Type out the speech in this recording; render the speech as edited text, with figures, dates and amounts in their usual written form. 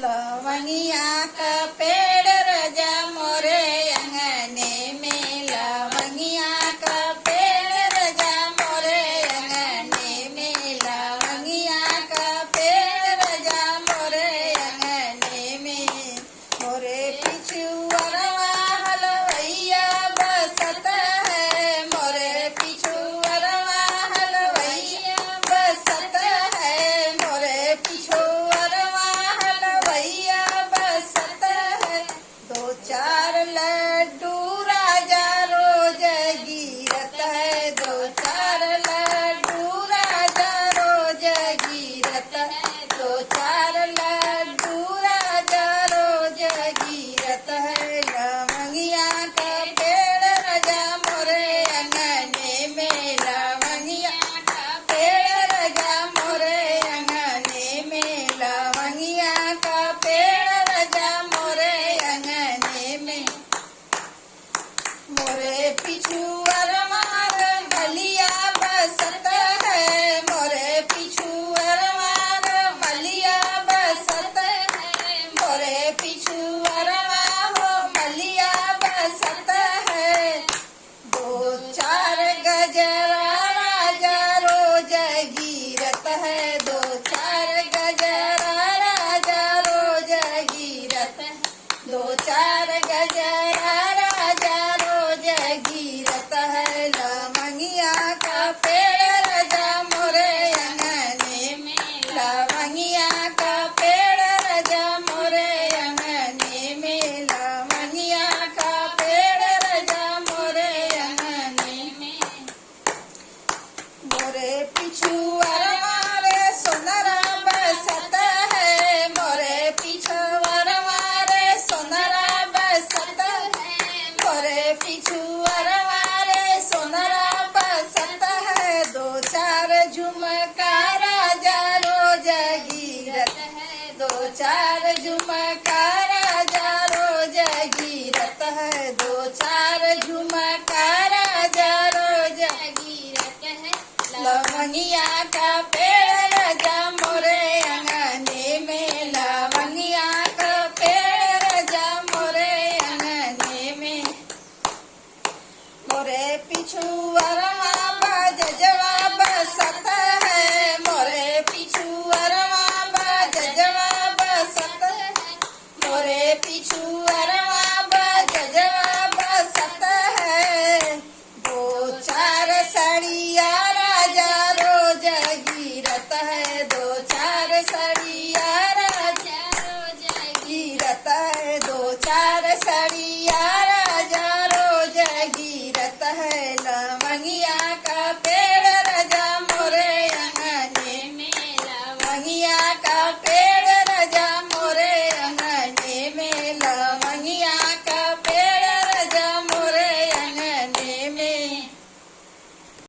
लवंगिया का पेड़ रजा मोरे अंगने में। लवंगिया का पेड़ रजा मोरे अंगने में। लवंगिया का पेड़ रजा मोरे अंगने में। मोरे पिछुअरवा हलवैया बसत है। मोरे पिछुअरवा हलवैया बसत है। मोरे पिछुअरवा हलवैया बसत है। दो चार लड्डू राजा रोज गिरत है। दो चार लड्डू राजा रोज गिरत है। दो चार लड्डू राजा रोज गिरत है। लवंगिया का पेड़ रजा मोरे अंगने में। लवंगिया का पेड़ रजा मोरे अंगने में। लवंगिया का पेड़ रजा मोरे अंगने में। मोरे पिछुअरवा मलिया बसत है। मोरे पिछुअरवा मलिया बसत है। मोरे पिछुअरवा हो मलिया बसत है। दो चार गजरा राजा रोज गिरत है। दो चार गजरा राजा रोज गिरत है। दो चार गजरा राजा रोज गिरत है। लवंगिया का पेड़ रजा मोरे अंगने में। लवंगिया का पेड़ रजा मोरे अंगने में। लवंगिया का पेड़ रजा मोरे अंगने में। मोरे पिछुअरवा रे सोनरा बसत है। मोरे पिछुअरवा रे सोनरा बसत है। मोरे पिछुअरवा रे सोनरा बसत है। दो चार झुमका राजा रोज गिरत है। दो चार झुमका राजा रोज गिरत है। दो चार झुमका राजा रोज गिरत है। लवंगिया का पेड़ रजा मोरे अंगने में। लवंगिया का पेड़ रजा मोरे अंगने में। मोरे पिछुअरवा बजजवा बसत है। मोरे पिछुअरवा बजजवा बसत है। मोरे पिछुअरवा बजजवा बसत है। दो चार सड़िया राजा रोज गिरत है। दो चार सड़िया राजा रोज गिरत है। दो चार सड़िया